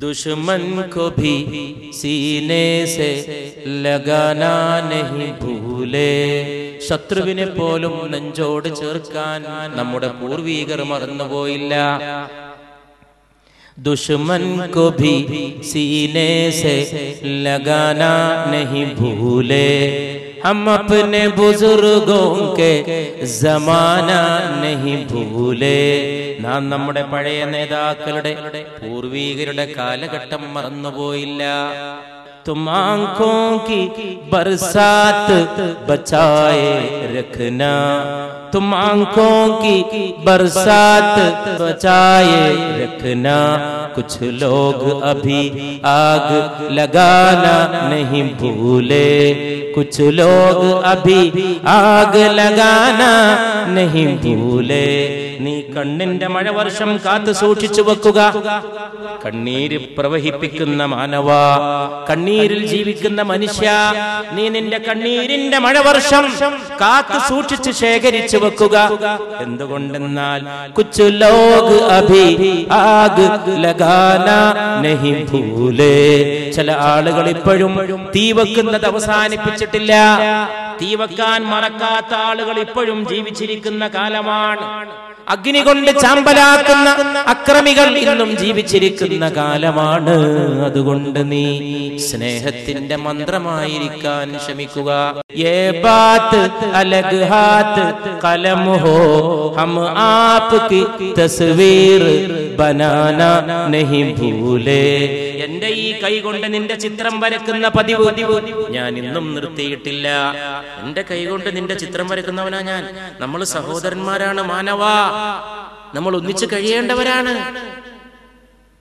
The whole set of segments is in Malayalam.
दुश्मन को भी सीने से लगाना नहीं भूले. ശത്രുവിനെ പോലും നെഞ്ചോട് ചേർക്കാൻ നമ്മുടെ പൂർവികർ മറന്നുപോയില്ല. दुश्मन को भी सीने से लगाना नहीं भूले. हम अपने बुजुर्गों के जमाना नहीं भूले. നാം നമ്മുടെ പഴയ നേതാക്കളുടെ പൂർവികരുടെ കാലഘട്ടം മറന്നുപോയില്ല. तुम आंखों की बरसात बचाए रखना. तुम आंखों की बरसात बचाए रखना. कुछ लोग अभी आग लगाना नहीं भूले. कुछ लोग अभी आग लगाना नहीं भूले. നീ കണ്ണിന്റെ മഴവർഷം കാത്തു സൂക്ഷിച്ചു വെക്കുക. കണ്ണീര് പ്രവഹിപ്പിക്കുന്ന മാനവ, കണ്ണീരിൽ ജീവിക്കുന്ന മനുഷ്യ, നീ നിന്റെ കണ്ണീരിന്റെ മഴവർഷം കാത്തു സൂക്ഷിച്ച് ശേഖരിച്ചു വെക്കുക. എന്തുകൊണ്ടെന്നാൽ കുച്ച് ലോഗ് അഭി ആഗ് ലഗാനാ നഹി ഭൂലേ. ചില ആളുകൾ ഇപ്പോഴും തീ വെക്കുന്നത് അവസാനിപ്പിച്ചിട്ടില്ല. തീ വെക്കാൻ മറക്കാത്ത ആളുകൾ ഇപ്പോഴും ജീവിച്ചിരിക്കുന്ന കാലമാണ്. അഗ്നി കൊണ്ട് ചാമ്പലാക്കുന്ന അക്രമികൾ ഇന്നും ജീവിച്ചിരിക്കുന്ന കാലമാണ്. അതുകൊണ്ട് നീ സ്നേഹത്തിന്റെ മന്ത്രമായിരിക്കാൻ ശ്രമിക്കുക. യേ ബാത് അലഗ് ഹാത്ത് കലം ഹോ ഹം ആപ്കി തസ്വീർ ബനാനാ നഹി ഭൂലേ. എന്റെ ഈ കൈ കൊണ്ട് നിന്റെ ചിത്രം വരക്കുന്ന പതിവ് ഞാൻ ഇന്നും നിർത്തിയിട്ടില്ല. എന്റെ കൈ കൊണ്ട് നിന്റെ ചിത്രം വരക്കുന്നവനാ ഞാൻ. നമ്മൾ സഹോദരന്മാരാണ് മാനവ. നമ്മൾ ഒന്നിച്ച് കഴിയേണ്ടവരാണ്.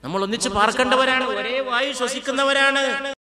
നമ്മൾ ഒന്നിച്ച് പാർക്കേണ്ടവരാണ്. ഒരേ വായു ശ്വസിക്കുന്നവരാണ്.